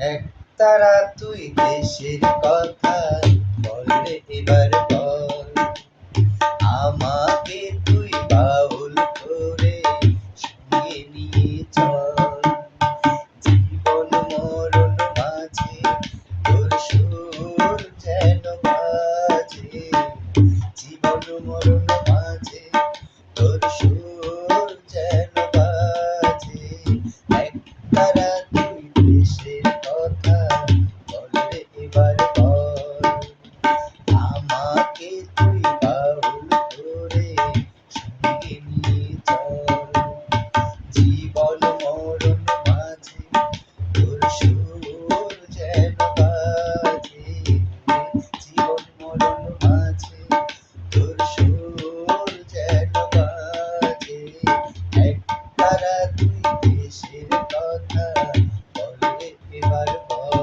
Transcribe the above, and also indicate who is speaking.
Speaker 1: একতারা তুই দেশের কথা বল রে এবার বল। আমাকে তুই বাউল করে সঙ্গে নিয়ে চল। জীবন মরণ মাঝে তোর সুর যেন বাজে। জীবন মরণ মাঝে তোর সুর যেন বাজে। একতারা তুই দেশের কথা বল রে এবার বল। আমাকে তুই বাউল করে সঙ্গে নিয়ে চল। জীবন মরণ মাঝে তোর সুর যেন বাজে। জীবন মরণ মাঝে তোর সুর যেন বাজে। একতারা তুই দেশের কথা বল রে এবার বল।